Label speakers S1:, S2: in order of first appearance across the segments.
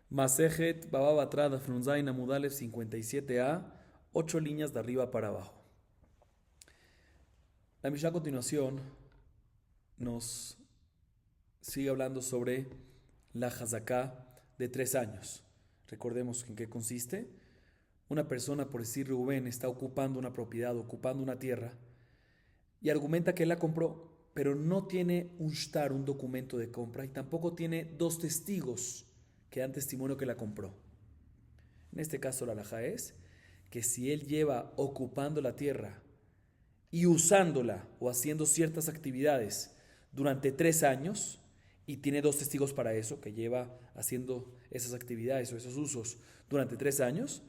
S1: Masejet Baba Batra Dafnunzain Amudalev 57a, 8 líneas de arriba para abajo. La Mishnah a continuación nos sigue hablando sobre la Hazaká de 3 años. Recordemos en qué consiste. Una persona, por decir Rubén, está ocupando una propiedad, ocupando una tierra, y argumenta que él la compró, pero no tiene un shtar, un documento de compra, y tampoco tiene 2 testigos que dan testimonio que la compró. En este caso la halajá es que si él lleva ocupando la tierra y usándola o haciendo ciertas actividades durante 3 años y tiene 2 testigos para eso, que lleva haciendo esas actividades o esos usos durante 3 años,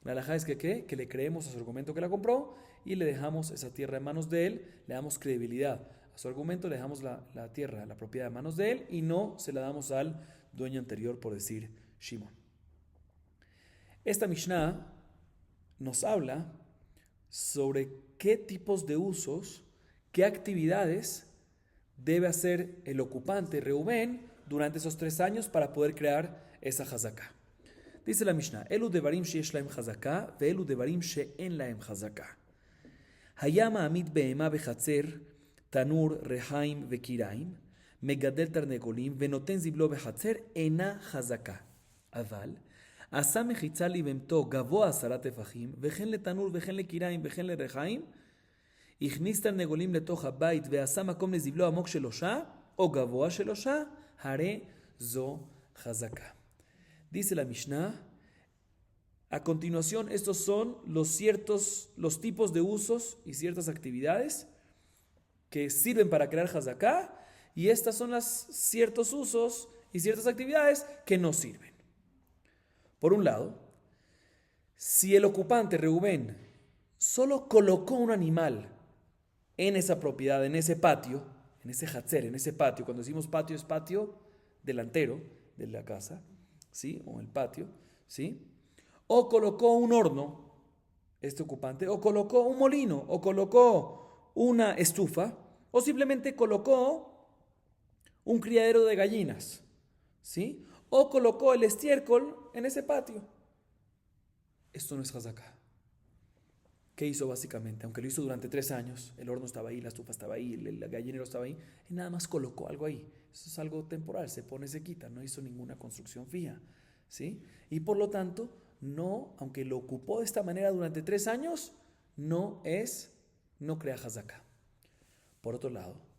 S1: la halajá es que ¿qué? Que le creemos a su argumento que la compró y le dejamos esa tierra en manos de él, le damos credibilidad a su argumento, le dejamos la tierra, la propiedad en manos de él y no se la damos al dueño anterior, por decir Shimon. Esta Mishnah nos habla sobre qué tipos de usos, qué actividades debe hacer el ocupante Reubén durante esos 3 años para poder crear esa hazaká. Dice la Mishnah, Elu devarim sheyesh lahem hazaká, ve elu devarim she'en lahem hazaká. Hayama amit behema bechatzer, tanur, rehaim vekiraim, מגדל תרנגולים ונותן זבלו בחצר אינה חזקה. אבל עשה מחיצה לבהמתו גבוה 10 טפחים וכן לתנור וכן לקיריים וכן לרחיים, הכניס תרנגולים לתוך הבית ועשה מקום לזבלו עמוק של 3 או גבוה של 3, הרי זו חזקה. Dice la Mishnah, a continuación estos son los tipos de usos y ciertas actividades que sirven para crear hazaká. Y estas son ciertos usos y ciertas actividades que no sirven. Por un lado, si el ocupante, Reubén, solo colocó un animal en esa propiedad, en ese patio, en ese hatzer, en ese patio, cuando decimos patio es patio delantero de la casa, ¿sí? O el patio, ¿sí? O colocó un horno, este ocupante, o colocó un molino, o colocó una estufa, o simplemente colocó un criadero de gallinas, ¿sí? O colocó el estiércol en ese patio. Esto no es hazaká. ¿Qué hizo básicamente? Aunque lo hizo durante 3 años, el horno estaba ahí, la estufa estaba ahí, el gallinero estaba ahí, y nada más colocó algo ahí. Eso es algo temporal, se pone, se quita, no hizo ninguna construcción fija, ¿sí? Y por lo tanto, no, aunque lo ocupó de esta manera durante 3 años, no crea hazaká. Por otro lado,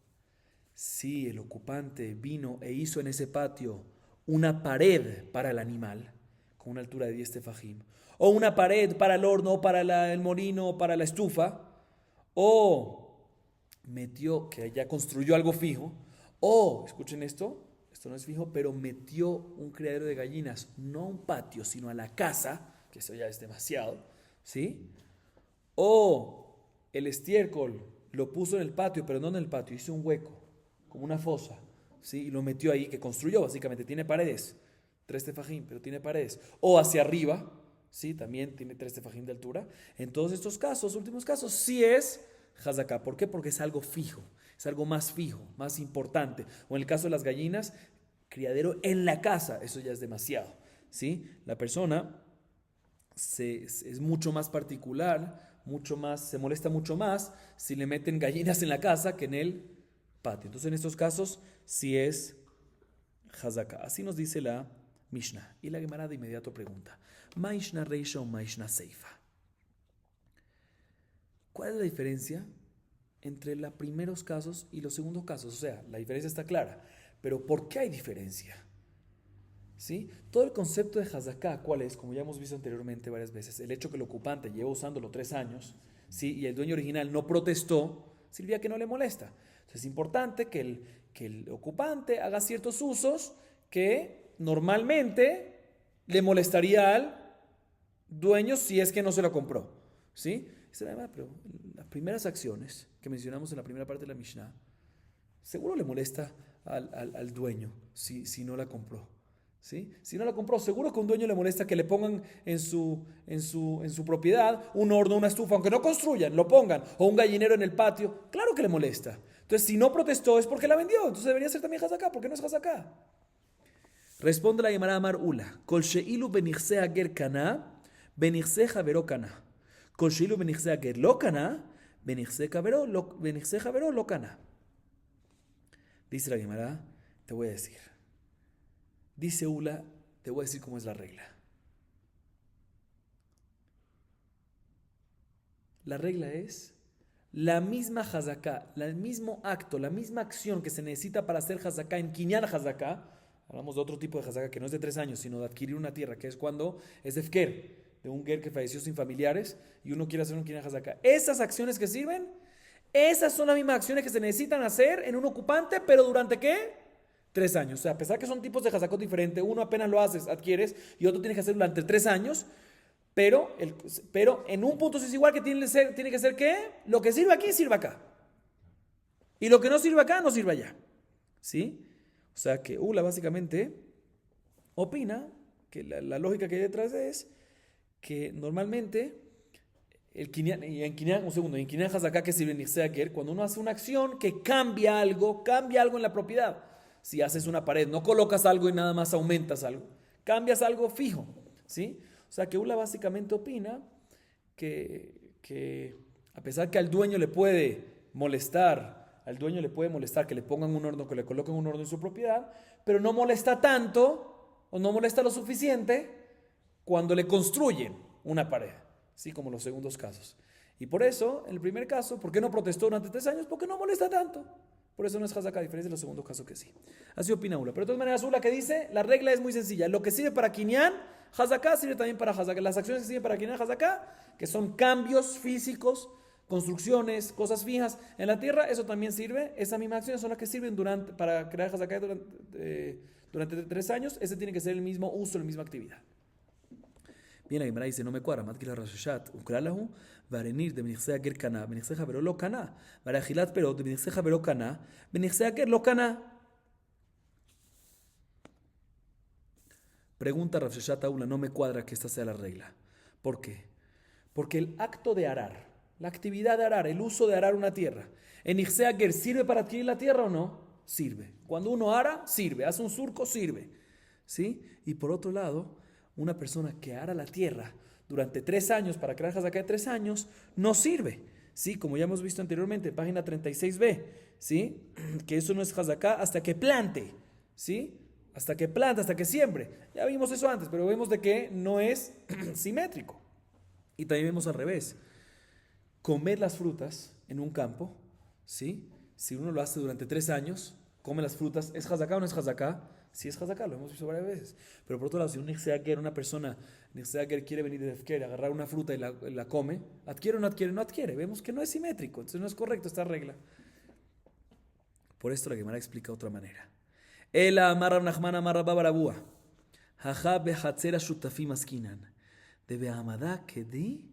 S1: si el ocupante vino e hizo en ese patio una pared para el animal, con una altura de 10 tefajim, o una pared para el horno, o para el molino, o para la estufa, o metió, que ya construyó algo fijo, o, escuchen esto no es fijo, pero metió un criadero de gallinas, no a un patio, sino a la casa, que eso ya es demasiado, ¿sí? O el estiércol lo puso en el patio, pero no en el patio, hizo un hueco, como una fosa, ¿sí? Y lo metió ahí, que construyó básicamente, tiene paredes, 3 tefajim, pero tiene paredes. O hacia arriba, ¿sí? También tiene 3 tefajim de altura. En todos estos casos, últimos casos, sí es hazaká. ¿Por qué? Porque es algo fijo, es algo más fijo, más importante. O en el caso de las gallinas, criadero en la casa, eso ya es demasiado, ¿sí? La persona es mucho más particular, se molesta mucho más si le meten gallinas en la casa que en el patio. Entonces en estos casos sí es hazaká. Así nos dice la Mishnah. Y la Gemara de inmediato pregunta, Maishna Reisha o Maishna Seifa. ¿Cuál es la diferencia entre los primeros casos y los segundos casos? O sea, la diferencia está clara, pero ¿por qué hay diferencia? ¿Sí? Todo el concepto de hazaká, ¿cuál es? Como ya hemos visto anteriormente varias veces, el hecho que el ocupante lleva usándolo 3 años, ¿sí? Y el dueño original no protestó, significa que no le molesta. Entonces es importante que el ocupante haga ciertos usos que normalmente le molestaría al dueño si es que no se lo compró, ¿sí? Pero las primeras acciones que mencionamos en la primera parte de la Mishnah, seguro le molesta al dueño si no la compró, ¿sí? Si no la compró, seguro que a un dueño le molesta que le pongan en su propiedad un horno, una estufa, aunque no construyan, lo pongan, o un gallinero en el patio, claro que le molesta. Entonces, si no protestó es porque la vendió, entonces debería ser también hazaká, porque no es hazaká. Responde la Gemara Amar Ula. Kol sheilu benichse ager kana, benichse javero kana. Kol sheilu benichse ager lo kana, benichse javero lo kana. Dice la Gemara, te voy a decir. Dice Ula, te voy a decir cómo es la regla. La regla es la misma hazaká, el mismo acto, la misma acción que se necesita para hacer hazaká en Kinyan hazaká. Hablamos de otro tipo de hazaká que no es de 3 años, sino de adquirir una tierra, que es cuando es de Fker, de un ger que falleció sin familiares y uno quiere hacer un Kinyan hazaká. Esas acciones que sirven, esas son las mismas acciones que se necesitan hacer en un ocupante, pero ¿durante qué? 3 años. O sea, a pesar que son tipos de hazakot diferentes, uno apenas lo haces, adquieres, y otro tienes que hacer durante 3 años. Pero en un punto sí es igual que tiene que ser ¿qué? Lo que sirve aquí, sirve acá. Y lo que no sirve acá, no sirve allá. ¿Sí? O sea que Ula básicamente opina que la lógica que hay detrás es que normalmente en Kinyan Hazaká que sirve Nixeaker, cuando uno hace una acción que cambia algo en la propiedad. Si haces una pared, no colocas algo y nada más aumentas algo. Cambias algo fijo. ¿Sí? O sea que Ula básicamente opina que a pesar que al dueño le puede molestar que le pongan un horno, que le coloquen un horno en su propiedad, pero no molesta tanto o no molesta lo suficiente cuando le construyen una pared, ¿sí? Como los segundos casos. Y por eso, en el primer caso, ¿por qué no protestó durante 3 años? Porque no molesta tanto. Por eso no es hazaká, a diferencia de los segundos casos que sí. Así opina Ula. Pero de todas maneras, Ula que dice, la regla es muy sencilla. Lo que sirve para Kinyan hazaká sirve también para hazaká. Las acciones que sirven para Kinyan hazaká, que son cambios físicos, construcciones, cosas fijas en la tierra, eso también sirve. Esas mismas acciones son las que sirven para crear hazaká durante 3 años. Ese tiene que ser el mismo uso, la misma actividad. Bien, la Gemara dice, no me cuadra, Matkila Rashashat, Ukralahu, Varenir de Benichsea Ger Kana, Benichsea Javero lo Kana, Varajilat Perot de Benichsea Javero Kana, Benichsea Ger lo Kana. Pregunta Rashashat a Ula, no me cuadra que esta sea la regla. ¿Por qué? Porque el acto de arar, la actividad de arar, el uso de arar una tierra, ¿en Ixea Ger sirve para adquirir la tierra o no? Sirve. Cuando uno ara, sirve. Hace un surco, sirve. ¿Sí? Y por otro lado, una persona que ara la tierra durante 3 años para crear hazaká de 3 años no sirve, ¿sí? Como ya hemos visto anteriormente, página 36b, ¿sí? Que eso no es hazaká hasta que plante, ¿sí? Hasta que plante, hasta que siembre. Ya vimos eso antes, pero vemos de que no es simétrico. Y también vemos al revés. Comer las frutas en un campo, ¿sí? Si uno lo hace durante 3 años, come las frutas, ¿es hazaká o no es hazaká? Sí es hazaká, lo hemos visto varias veces. Pero por otro lado, si un nixeaker, una persona, nixeaker quiere venir de Efker, agarrar una fruta y la come, ¿adquiere o no adquiere? No adquiere. Vemos que no es simétrico, entonces no es correcto esta regla. Por esto la Gemara explica de otra manera. Ela amar Rav Nachman amar Rabba Barabúa. Jaja behatzera shutafim askinan. De behamada kedi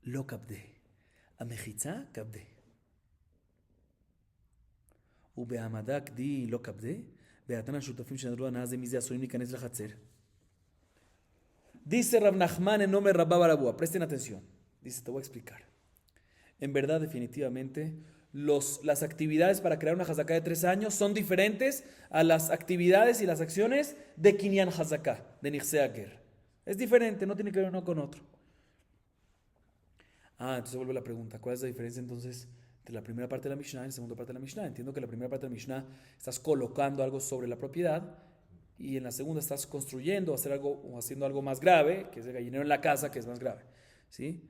S1: lo kabde. Amechitza kabde. ובהעמדה כדי לא כבדה, בהתן השותפים שנדרו הנאה זה מזה עשויים להיכנס לחצר. Dice Rav Nachman en nombre de Rabba Barabúa, presten atención. Dice, te voy a explicar. En verdad, definitivamente, las actividades para crear una hazaká de 3 años son diferentes a las actividades y las acciones de Kinyan hazaká, de Nixea Ger. Es diferente, no tiene que ver uno con otro. Entonces vuelve la pregunta, ¿cuál es la diferencia entonces de la primera parte de la Mishnah y la segunda parte de la Mishnah? Entiendo que en la primera parte de la Mishnah estás colocando algo sobre la propiedad y en la segunda estás construyendo o haciendo algo más grave, que es el gallinero en la casa, que es más grave. ¿Sí?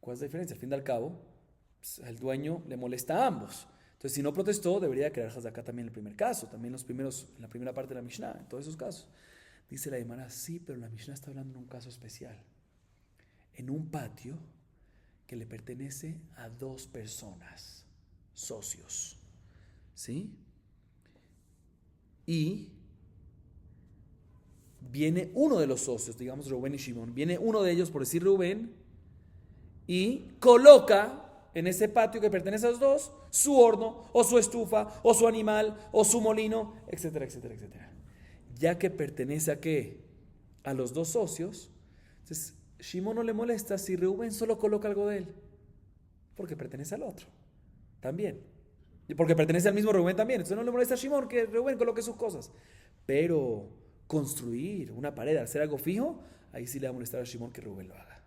S1: ¿Cuál es la diferencia? Al fin y al cabo, pues, al dueño le molesta a ambos. Entonces, si no protestó, debería crear hazaká también en el primer caso, también en la primera parte de la Mishnah, en todos esos casos. Dice la Gemara, sí, pero la Mishnah está hablando en un caso especial. En un patio que le pertenece a 2 personas, socios, ¿sí? Y viene uno de los socios, digamos Rubén y Shimón, viene uno de ellos, por decir Rubén, y coloca en ese patio que pertenece a los 2 su horno, o su estufa, o su animal, o su molino, etcétera, etcétera, etcétera. Ya que pertenece a ¿qué? A los 2 socios, entonces Shimón no le molesta si Reuben solo coloca algo de él, porque pertenece al otro también, y porque pertenece al mismo Reuben también. Entonces no le molesta a Shimón que Reuben coloque sus cosas, pero construir una pared, hacer algo fijo, ahí sí le va a molestar a Shimon que Rubén lo haga.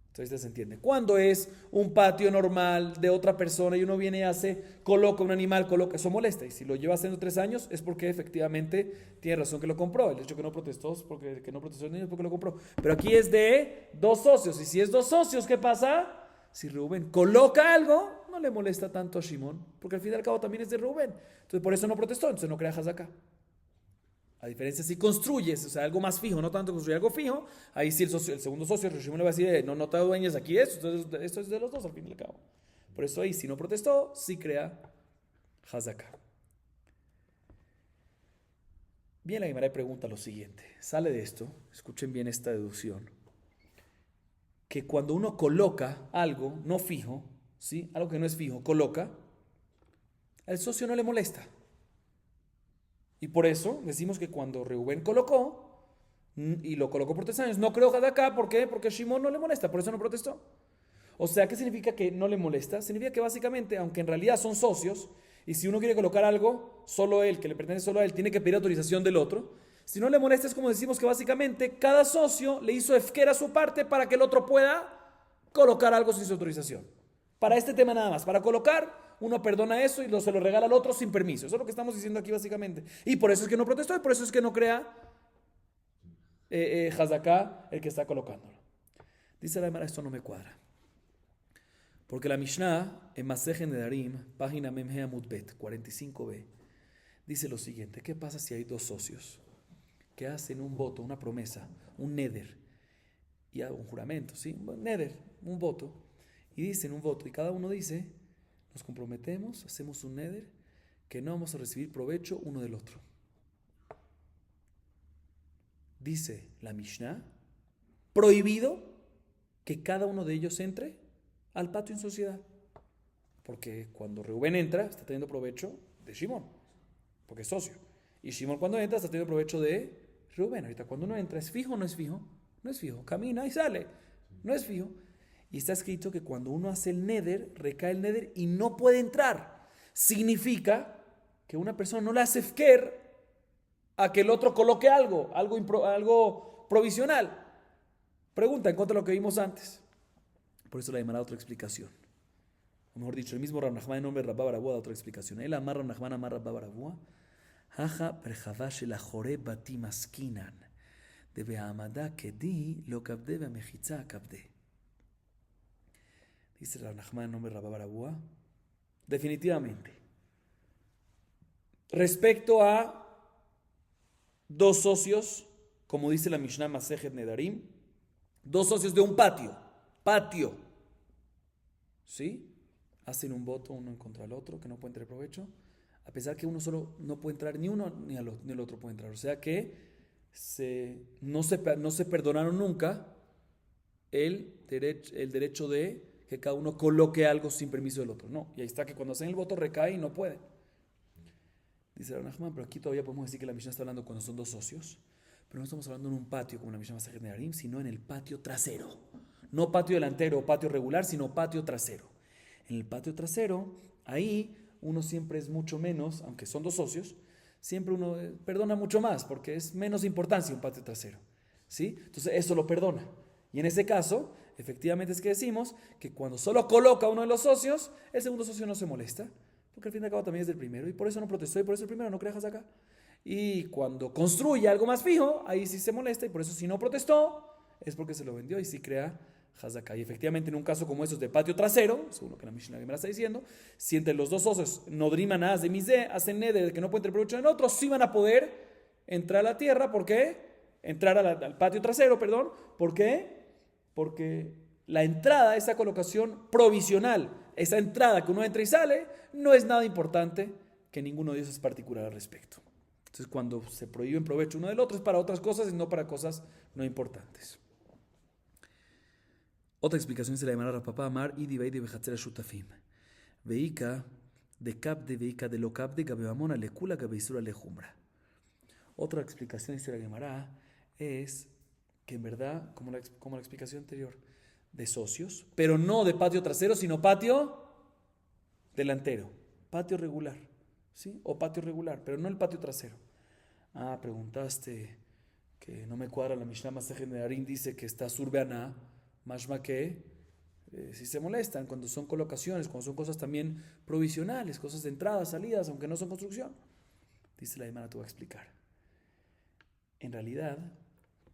S1: Entonces se entiende. Cuando es un patio normal de otra persona y uno viene y hace, coloca un animal, coloca, eso molesta. Y si lo lleva haciendo 3 años es porque efectivamente tiene razón que lo compró. El hecho que no protestó es porque que no protestó el niño es porque lo compró. Pero aquí es de 2 socios. Y si es 2 socios, ¿qué pasa? Si Rubén coloca algo, no le molesta tanto a Shimon, porque al fin y al cabo también es de Rubén. Entonces por eso no protestó, entonces no crea Hazaká. A diferencia si construyes, o sea, algo más fijo, no tanto construir algo fijo, ahí sí el segundo socio, el Shimon le va a decir, no te adueñes aquí de esto, esto es de los dos al fin y al cabo. Por eso ahí si no protestó, sí crea Hazaká. Bien, la Guimara pregunta lo siguiente, sale de esto, escuchen bien esta deducción, que cuando uno coloca algo no fijo, ¿sí? Algo que no es fijo, coloca, al socio no le molesta. Y por eso decimos que cuando Reubén colocó, y lo colocó por 3 años, no creó Hazaká, ¿por qué? Porque a Shimon no le molesta, por eso no protestó. O sea, ¿qué significa que no le molesta? Significa que básicamente, aunque en realidad son socios, y si uno quiere colocar algo, solo él, que le pertenece solo a él, tiene que pedir autorización del otro. Si no le molesta es como decimos que básicamente cada socio le hizo efkera su parte para que el otro pueda colocar algo sin su autorización. Para este tema nada más, para colocar, uno perdona eso y se lo regala al otro sin permiso. Eso es lo que estamos diciendo aquí básicamente. Y por eso es que no protestó y por eso es que no crea Hazaká el que está colocándolo. Dice la Gemara, esto no me cuadra. Porque la Mishnah en Masej Nedarim, página Memhe Amud Bet, 45b, dice lo siguiente: ¿qué pasa si hay 2 socios que hacen un voto, una promesa, un neder, y un juramento, ¿sí? Un neder, un voto, y dicen un voto, y cada uno dice, nos comprometemos, hacemos un neder, que no vamos a recibir provecho uno del otro. Dice la Mishnah, prohibido que cada uno de ellos entre al patio en sociedad. Porque cuando Reubén entra, está teniendo provecho de Shimon, porque es socio. Y Shimon cuando entra, está teniendo provecho de Reubén. Ahorita cuando uno entra, ¿es fijo o no es fijo? No es fijo. Camina y sale. No es fijo. Y está escrito que cuando uno hace el neder, recae el neder y no puede entrar. Significa que una persona no le hace efker a que el otro coloque algo provisional. Pregunta en cuanto a lo que vimos antes. Por eso le llamará otra explicación. O mejor dicho, el mismo Rav Nachman en nombre de Rabba Barabúa da otra explicación. Él amar Rav Nachman, amar Rabba Barabúa. Haja perjavash el ajore batim askinan. De be'amada kedi lo kabde be'mechitza kabde. Dice Rav Nachman en nombre de Rabba Barabúa. Definitivamente. Respecto a 2 socios, como dice la Mishnah Masejet Nedarim, 2 socios de un patio, ¿sí? Hacen un voto uno en contra del otro, que no pueden tener provecho, a pesar que uno solo no puede entrar, ni uno ni el otro puede entrar. O sea que no se perdonaron nunca el derecho de que cada uno coloque algo sin permiso del otro. No, y ahí está que cuando hacen el voto recae y no puede. Dice Rav Nachman, pero aquí todavía podemos decir que la Mishnah está hablando cuando son 2 socios, pero no estamos hablando en un patio como la Mishnah Masejet Nedarim, sino en el patio trasero. No patio delantero o patio regular, sino patio trasero. En el patio trasero, ahí uno siempre es mucho menos, aunque son 2 socios, siempre uno perdona mucho más, porque es menos importancia un patio trasero, ¿sí? Entonces eso lo perdona. Y en ese caso, efectivamente es que decimos que cuando solo coloca uno de los socios, el segundo socio no se molesta, porque al fin y al cabo también es del primero, y por eso no protestó, y por eso el primero no crea Hazaká. Y cuando construye algo más fijo, ahí sí se molesta, y por eso si no protestó, es porque se lo vendió y sí crea Hazaká. Y efectivamente en un caso como estos de patio trasero, según lo que la Mishnah me está diciendo, si entre los 2 socios nodriman as de misé, hacen neder que no pueden tener provecho en otro, sí van a poder entrar a la tierra. ¿Por qué? Entrar al patio trasero, perdón. ¿Por qué? Porque la entrada, esa colocación provisional, esa entrada que uno entra y sale, no es nada importante, que ninguno de ellos es particular al respecto. Entonces cuando se prohíben provecho uno del otro es para otras cosas y no para cosas no importantes. Otra explicación se la llamará Rapapá Amar y Divaí de Bejatzera Shutafim. Veika de Kabde, Veika de lo Kabde, Gabebamona Lekula, Gabeisura Lejumbra. Otra explicación se la llamará es que en verdad, como la explicación anterior, de socios, pero no de patio trasero, sino patio delantero, patio regular, ¿sí? O patio regular, pero no el patio trasero. Preguntaste que no me cuadra la Mishnah Masechet Nedarim, dice que está surbeaná, mashma que si se molestan cuando son colocaciones, cuando son cosas también provisionales, cosas de entradas, salidas, aunque no son construcción. Dice la Gemara, te voy a explicar. En realidad,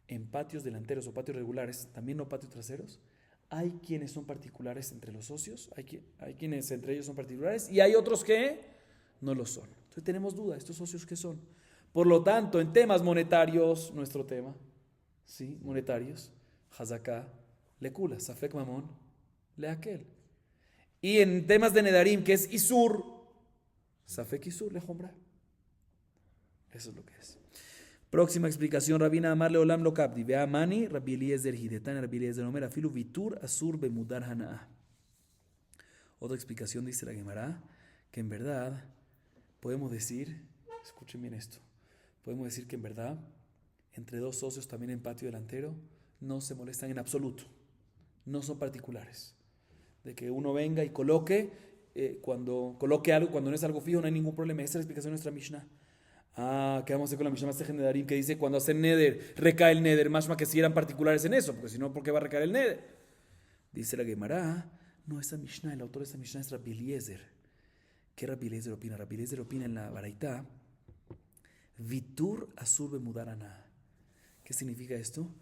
S1: en patios delanteros o patios regulares, también no patios traseros, hay quienes son particulares entre los socios, hay quienes entre ellos son particulares y hay otros que no lo son. Entonces tenemos duda, ¿estos socios qué son? Por lo tanto, en temas monetarios, nuestro tema, ¿sí? Monetarios, Hazaká, Lekula, Safek Mamón, Leakel. Y en temas de Nedarim, que es Isur, Safek Isur, Lejombra. Eso es lo que es. Próxima explicación, Rabina Amar Leolam lo Kapdi, Vea Mani, Rabbi Eliezer Hidetan, Rabbi Eliezer Omer, Afilu Vitur, Asur Bemudar Hanaa. Otra explicación dice la Gemara, que en verdad podemos decir, escuchen bien esto, podemos decir que en verdad, entre dos socios también en patio delantero, no se molestan en absoluto, no son particulares. De que uno venga y coloque, cuando coloque algo, cuando no es algo fijo, no hay ningún problema. Esa es la explicación de nuestra Mishnah. ¿Qué vamos a hacer con la Mishnah Masechet Nedarim que dice cuando hacen neder, recae el neder? Más que si eran particulares en eso, porque si no, ¿por qué va a recaer el neder? Dice la Gemara, no, esa Mishnah, el autor de esa Mishnah es Rabbi Eliezer. ¿Qué Rabbi Eliezer opina? Rabbi Eliezer opina en la Baraitá, Vitur Asur Bemudar Hanaa. ¿Qué significa esto?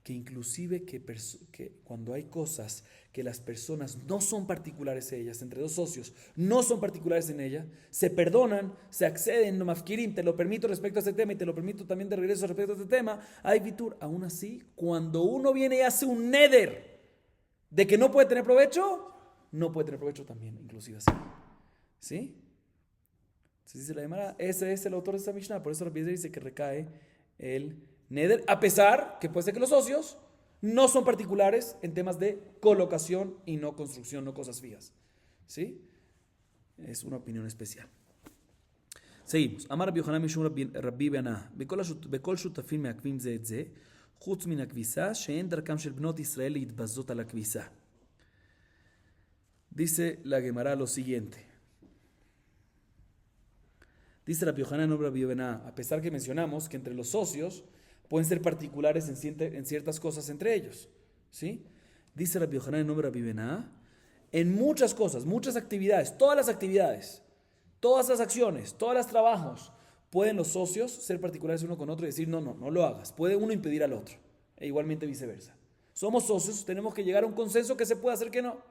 S1: Que inclusive que cuando hay cosas que las personas no son particulares en ellas, entre dos socios, no son particulares en ella, se perdonan, se acceden, no mafkirim, te lo permito respecto a este tema y te lo permito también de regreso respecto a este tema, hay vitur. Aún así, cuando uno viene y hace un neder de que no puede tener provecho, no puede tener provecho también, inclusive así. ¿Sí? Se dice la Gemara, ese es el autor de esta Mishnah, por eso Rabbi Eliezer dice que recae el neder, a pesar que puede ser que los socios no son particulares en temas de colocación y no construcción, no cosas fijas. ¿Sí? Es una opinión especial. Seguimos. Amar Rabbi Yohanan Mishum Rabbi Beana. בכל שותפים מעכבים זה את זה, חוץ מן הכביסה, שאין דרכם של בנות ישראל להתבזות על הכביסה. Dice la Gemara lo siguiente. Dice Rabbi Yohanan no Rabbi Beana, a pesar que mencionamos que entre los socios pueden ser particulares en ciertas cosas entre ellos. ¿Sí? Dice Rabbi Yohanan en nombre de Rabbi Bená, en muchas cosas, muchas actividades, todas las acciones, todos los trabajos, pueden los socios ser particulares uno con otro y decir, no lo hagas. Puede uno impedir al otro, e igualmente viceversa. Somos socios, tenemos que llegar a un consenso que se puede hacer que no.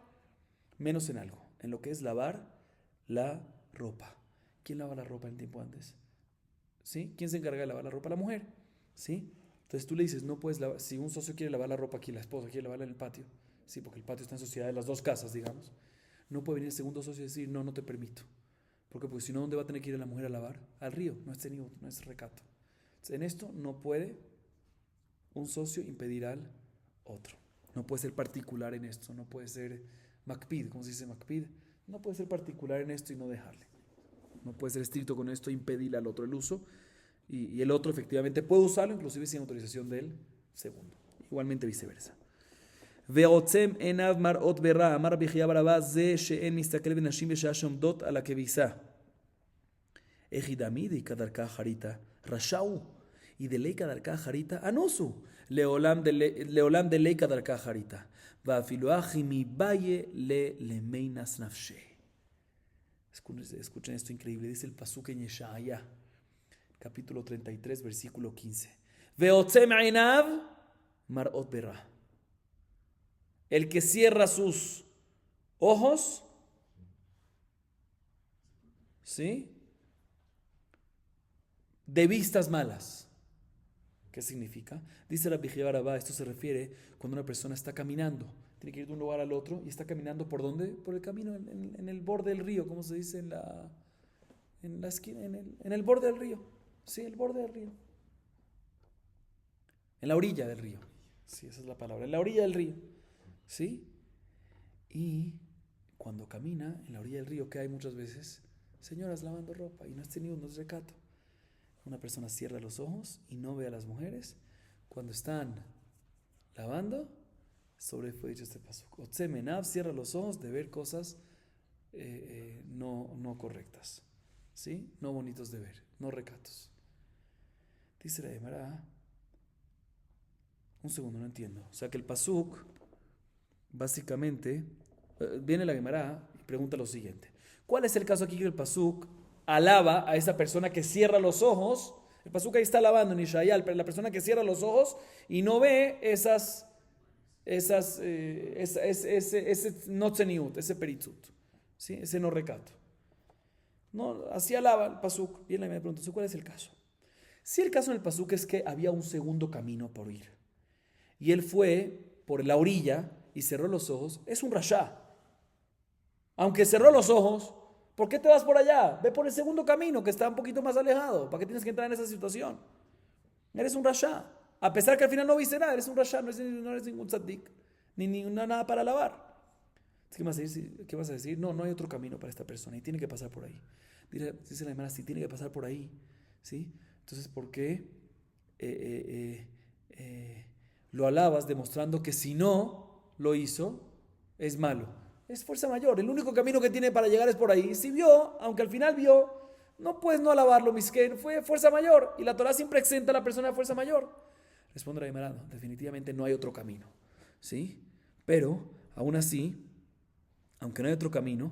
S1: Menos en algo, en lo que es lavar la ropa. ¿Quién lava la ropa en tiempo antes? ¿Sí? ¿Quién se encarga de lavar la ropa? La mujer. ¿Sí? Entonces tú le dices, no puedes lavar, si un socio quiere lavar la ropa aquí, la esposa quiere lavarla en el patio, sí, porque el patio está en sociedad de las dos casas, digamos, no puede venir el segundo socio y decir, no te permito. ¿Por qué? Porque si no, ¿dónde va a tener que ir la mujer a lavar? Al río, no es tenido, no es recato. Entonces, en esto no puede un socio impedir al otro. No puede ser particular en esto, no puede ser makpid, ¿cómo se dice makpid? No puede ser particular en esto y no dejarle. No puede ser estricto con esto e impedirle al otro el uso. Y el otro efectivamente puede usarlo, inclusive sin autorización del segundo. Igualmente viceversa. ועוצם עיניו מראות ברע, אמר רבי חייא בר אבא, זה שאין מסתכל בנשים בשעה שעומדות על הכביסה. איך ידעמי דאיכא דרכא אחריתא? רשע הוא, ידליקא דרכא אחריתא אנוסו, לעולם דליקא דרכא אחריתא. ואפילו אחי מביה ללמינס נפשי. Escuchen esto increíble, dice el pasuk en Yeshaya, capítulo 33, versículo 15. Veotzem einav marot berra. El que cierra sus ojos, ¿sí? De vistas malas. ¿Qué significa? Dice la Rabbi Barabá, esto se refiere cuando una persona está caminando, tiene que ir de un lugar al otro y está caminando ¿por dónde? Por el camino, en el borde del río, ¿cómo se dice? En la esquina, en el borde del río. Sí, el borde del río. En la orilla del río. Sí, esa es la palabra. En la orilla del río. ¿Sí? Y cuando camina en la orilla del río, ¿qué hay muchas veces? Señoras lavando ropa y no es tenido, no es recato. Una persona cierra los ojos y no ve a las mujeres cuando están lavando. Sobre fue dicho este paso. Otsemenav cierra los ojos de ver cosas no correctas. ¿Sí? No bonitos de ver, no recatos. Dice la Gemara, un segundo, no entiendo. O sea que el pasuk, básicamente, viene la Gemara y pregunta lo siguiente. ¿Cuál es el caso aquí que el pasuk alaba a esa persona que cierra los ojos? El pasuk ahí está alabando en Ishayal, pero la persona que cierra los ojos y no ve ese no tzeniut, ese peritzut, ¿sí? Ese no recato. No, así alaba el pasuk. Y él me pregunta, ¿cuál es el caso? Si el caso en el pasuk es que había un segundo camino por ir y él fue por la orilla y cerró los ojos, es un rasha. Aunque cerró los ojos, ¿por qué te vas por allá? Ve por el segundo camino que está un poquito más alejado. ¿Para qué tienes que entrar en esa situación? Eres un rasha. A pesar que al final no viste nada, eres un rasha, no eres ningún tzaddik, ni nada para alabar. ¿Qué vas a decir? No, no hay otro camino para esta persona y tiene que pasar por ahí. Dice la hermana, si tiene que pasar por ahí, ¿sí? Entonces, ¿por qué lo alabas demostrando que si no lo hizo, es malo? Es fuerza mayor. El único camino que tiene para llegar es por ahí. Si vio, aunque al final vio, no puedes no alabarlo, misken. Fue fuerza mayor. Y la Torah siempre exenta a la persona de fuerza mayor. Responde la Gemara, no, definitivamente no hay otro camino. ¿Sí? Pero, aún así, aunque no hay otro camino,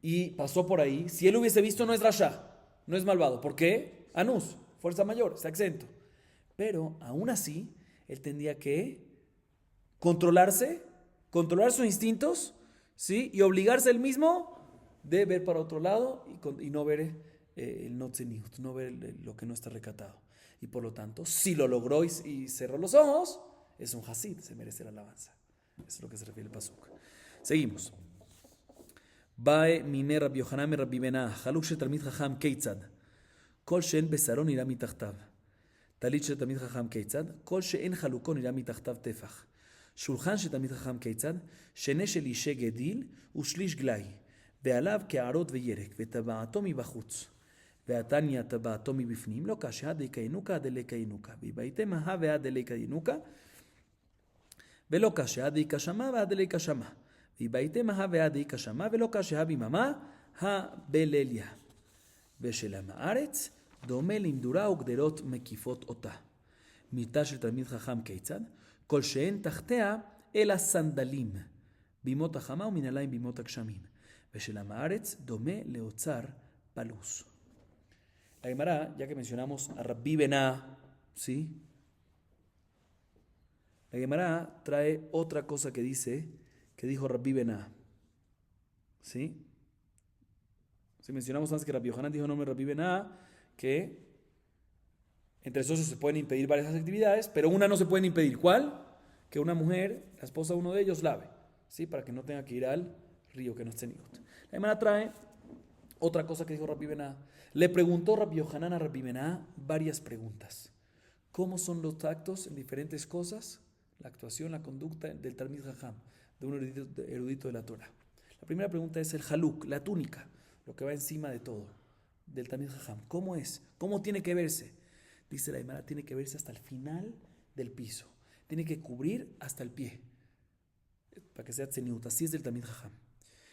S1: y pasó por ahí, si él hubiese visto, no es rasha, no es malvado. ¿Por qué? Anus, fuerza mayor, está exento. Pero, aún así, él tendría que controlarse, controlar sus instintos, ¿sí? Y obligarse él mismo de ver para otro lado y no ver el no tzeniut, no ver lo que no está recatado. Y por lo tanto, si lo logró y cerró los ojos, es un hasid, se merece la alabanza. Eso es lo que se refiere el pasuk. Seguimos. Bae mine Rabbi Yohanan me Rabbi Benah, haluk she talmid chacham keitzad, kol she'en besaro nira mitachtav. טלית של תלמיד חכם כיצד? כל שאין חלוקו נראה מתחתיו טפח. שולחן של תלמיד חכם כיצד? שני של אישי גדיל ושליש גלאי, ועליו קערות וירק, וטבעתו מבחוץ. והתניא טבעתו מבפנים, לא קשה דליקה ינוקה דליקה ינוקה, והבאתם הווה דליקה ינוקה, ולא קשה דליקה שמה והדליקה שמה. והבאתם הווה דליקה שמה, ולא קשה ביממה הבלליה. ושלם הארץ, דומה למדורה וגדרות מקיפות אותה. מיטה של תלמיד חכם כיצד? כל שאין תחתיה אלא סנדלים, בימות החמה ומנהליים בימות הגשמים. ושלם הארץ דומה לאוצר פלוס. La Gemara, ya que mencionamos a Rabbi Benah, ¿sí? La Gemara trae otra cosa que dijo Rabbi Benah, ¿sí? Si mencionamos antes que Rabbi Yohanan dijo el nombre de Rabbi Benah, que entre socios se pueden impedir varias actividades, pero una no se puede impedir. ¿Cuál? Que una mujer, la esposa de uno de ellos, lave, ¿sí? Para que no tenga que ir al río, que no esté nigot. La Gemara trae otra cosa que dijo Rabbi Benah. Le preguntó Rabbi Yohanan a Rabbi Benah varias preguntas. ¿Cómo son los actos en diferentes cosas? La actuación, la conducta del Talmid Jajam, de un erudito de la Torah. La primera pregunta es el haluk, la túnica, lo que va encima de todo, del Talmid Jajam. ¿Cómo es? ¿Cómo tiene que verse? Dice la Gemara, tiene que verse hasta el final del piso. Tiene que cubrir hasta el pie, para que sea tzeniut. Así es del Talmid Jajam.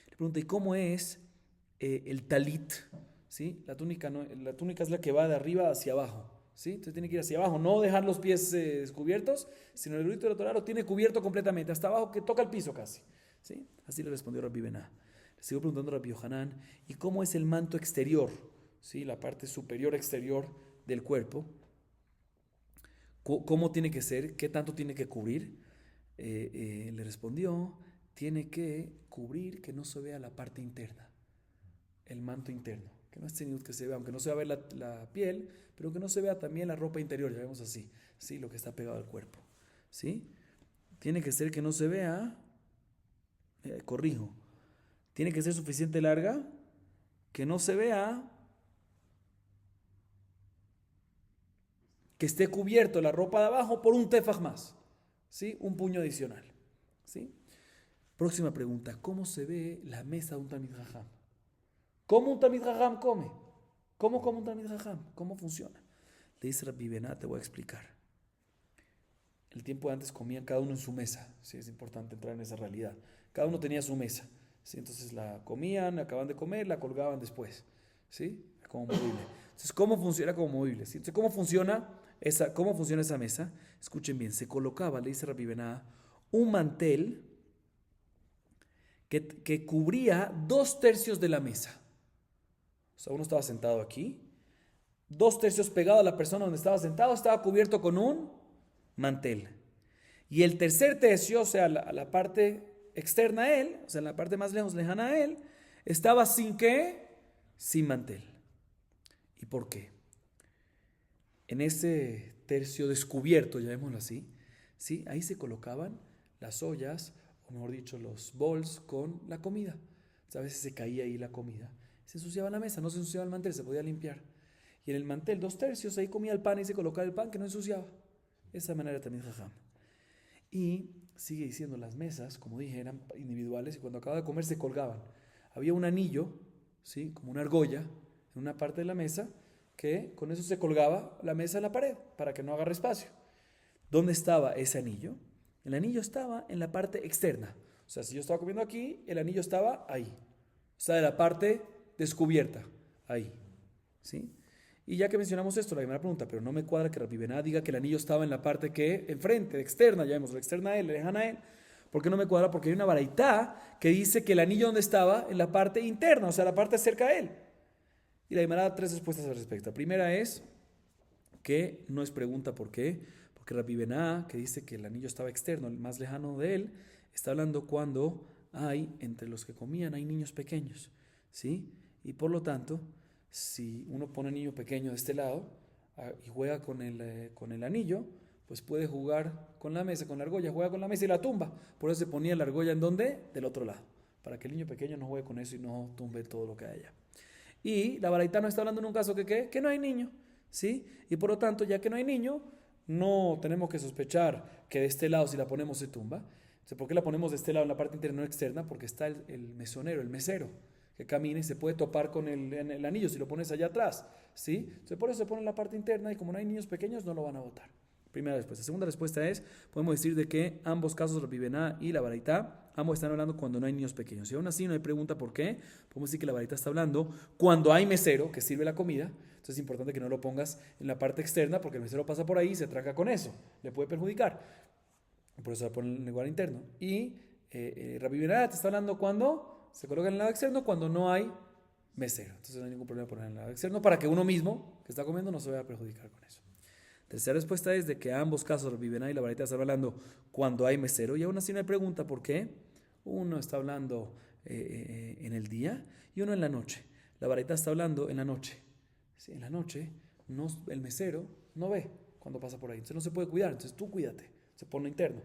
S1: Le pregunta, ¿y cómo es el talit? ¿Sí? La túnica es la que va de arriba hacia abajo, ¿sí? Entonces tiene que ir hacia abajo, no dejar los pies descubiertos, sino el erudito de la Torah lo tiene cubierto completamente, hasta abajo, que toca el piso casi, ¿sí? Así le respondió Rabbi Benah. Le sigo preguntando a Rabbi Yohanan, ¿y cómo es el manto exterior? ¿Sí? La parte superior exterior del cuerpo. ¿Cómo tiene que ser? ¿Qué tanto tiene que cubrir? Le respondió, tiene que cubrir que no se vea la parte interna, el manto interno. Que no es tzeniut, que se vea, aunque no se va a ver la piel, pero que no se vea también la ropa interior, ya vemos así, ¿sí? Lo que está pegado al cuerpo, ¿sí? Tiene que ser que no se vea, corrijo, tiene que ser suficiente larga, que no se vea, que esté cubierto la ropa de abajo por un tefaj más, ¿sí? Un puño adicional, ¿sí? Próxima pregunta, ¿cómo se ve la mesa de un Talmid Jajam? ¿Cómo un Talmid Jajam come? ¿Cómo come un Talmid Jajam? ¿Cómo funciona? Le dice Rabbi Benah, te voy a explicar. El tiempo de antes comían cada uno en su mesa. Sí, es importante entrar en esa realidad. Cada uno tenía su mesa. ¿Sí? Entonces la comían, acaban de comer, la colgaban después. ¿Sí? Como movible. Entonces, ¿cómo funciona como movible? ¿Sí? Entonces, ¿cómo funciona esa mesa? Escuchen bien, se colocaba, le dice Rabbi Bená, un mantel que cubría 2/3 de la mesa. O sea, uno estaba sentado aquí, 2/3 pegado a la persona donde estaba sentado, estaba cubierto con un mantel. Y el tercer tercio, o sea, la parte externa a él, o sea, la parte más lejana a él, estaba sin qué, sin mantel. ¿Y por qué? En ese tercio descubierto, llamémoslo así, ¿sí? Ahí se colocaban las ollas, o mejor dicho, los bowls con la comida. O sea, a veces se caía ahí la comida. Se ensuciaba la mesa, no se ensuciaba el mantel, se podía limpiar. Y en el mantel, 2/3, ahí comía el pan y se colocaba el pan que no ensuciaba. De esa manera también jajam. Y sigue diciendo, las mesas, como dije, eran individuales y cuando acababa de comer se colgaban. Había un anillo, ¿sí? Como una argolla, en una parte de la mesa, que con eso se colgaba la mesa en la pared para que no agarre espacio. ¿Dónde estaba ese anillo? El anillo estaba en la parte externa. O sea, si yo estaba comiendo aquí, el anillo estaba ahí. O sea, de la parte descubierta, ahí. ¿Sí? Y ya que mencionamos esto, la primera pregunta, pero no me cuadra que Rabbi Bená diga que el anillo estaba en la parte que enfrente, externa, ya vemos, la externa a él, lejana a él. ¿Por qué no me cuadra? Porque hay una baraitá que dice que el anillo donde estaba, en la parte interna, o sea, la parte cerca a él. Y la Gemara da 3 respuestas al respecto. La primera es que no es pregunta por qué, porque Rabbi Bená, que dice que el anillo estaba externo, el más lejano de él, está hablando cuando hay, entre los que comían, hay niños pequeños, ¿sí? Y por lo tanto, si uno pone un niño pequeño de este lado y juega con el anillo, pues puede jugar con la mesa, con la argolla, juega con la mesa y la tumba. Por eso se ponía la argolla ¿en dónde? Del otro lado, para que el niño pequeño no juegue con eso y no tumbe todo lo que haya. Y la baraitá no está hablando en un caso que no hay niño, ¿sí? Y por lo tanto, ya que no hay niño, no tenemos que sospechar que de este lado si la ponemos se tumba. Entonces, ¿por qué la ponemos de este lado en la parte interna no externa? Porque está el mesonero, el mesero, que camina y se puede topar con el anillo si lo pones allá atrás, ¿sí? Entonces, por eso se pone en la parte interna y como no hay niños pequeños, no lo van a botar. Primera respuesta. Segunda respuesta es, podemos decir de que ambos casos, Rabbi Bená y la baraitá, ambos están hablando cuando no hay niños pequeños. Y aún así no hay pregunta por qué. Podemos decir que la baraitá está hablando cuando hay mesero que sirve la comida. Entonces es importante que no lo pongas en la parte externa porque el mesero pasa por ahí y se atraca con eso. Le puede perjudicar. Por eso la pone en el lugar interno. Y Rabbi Bená te está hablando cuando se coloca en el lado externo, cuando no hay mesero. Entonces no hay ningún problema poner en el lado externo para que uno mismo que está comiendo no se vaya a perjudicar con eso. Tercera respuesta es de que a ambos casos Rabbi Bená y la baraitá están hablando cuando hay mesero y aún así no hay pregunta por qué. Uno está hablando en el día y uno en la noche. La baraitá está hablando en la noche. Sí, en la noche el mesero no ve cuando pasa por ahí, entonces no se puede cuidar, entonces tú cuídate, se pone interno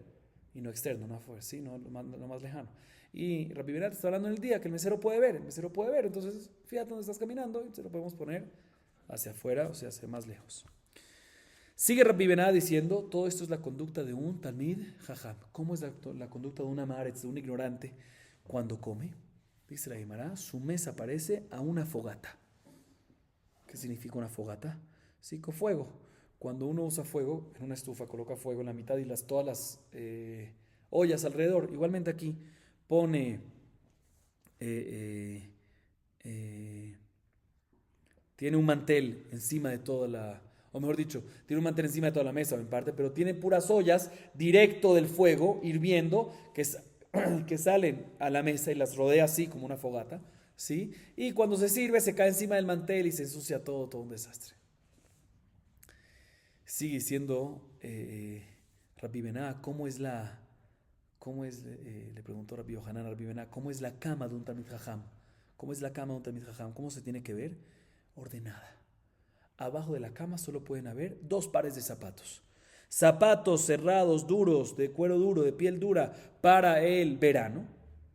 S1: y no externo, no afuera, ¿sí? No lo más lejano. Y Rabbi Bená te está hablando en el día que el mesero puede ver, entonces fíjate dónde estás caminando y se lo podemos poner hacia afuera, o sea, hacia más lejos. Sigue Rabbi Bená diciendo, todo esto es la conducta de un talmid jajam. ¿Cómo es la conducta de un amaretz, de un ignorante, cuando come? Dice la Gemara, su mesa parece a una fogata. ¿Qué significa una fogata? Sí, con fuego. Cuando uno usa fuego, en una estufa coloca fuego en la mitad y todas las ollas alrededor. Igualmente aquí pone... tiene un mantel encima de toda la... O mejor dicho, tiene un mantel encima de toda la mesa en parte, pero tiene puras ollas directo del fuego, hirviendo, que salen a la mesa y las rodea así como una fogata, ¿sí? Y cuando se sirve se cae encima del mantel y se ensucia todo un desastre. Sigue diciendo Rabbi Bená, le preguntó Rabbi Yohanan a Rabbi Bená, ¿cómo es la cama de un Talmid Jajam? ¿Cómo es la cama de un Talmid Jajam? ¿Cómo se tiene que ver? Ordenada. Abajo de la cama solo pueden haber 2 pares de zapatos. Zapatos cerrados, duros, de cuero duro, de piel dura, para el verano,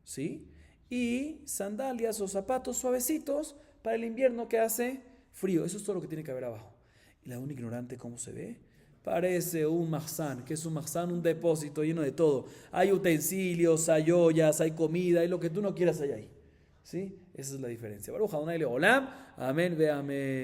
S1: ¿sí? Y sandalias o zapatos suavecitos para el invierno que hace frío. Eso es todo lo que tiene que haber abajo. Y la un ignorante, ¿cómo se ve? Parece un mahzán. ¿Qué es un mahzán? Un depósito lleno de todo. Hay utensilios, hay ollas, hay comida, hay lo que tú no quieras hay ahí. ¿Sí? Esa es la diferencia. Baruch Adonai Leolam. Amén ve amén.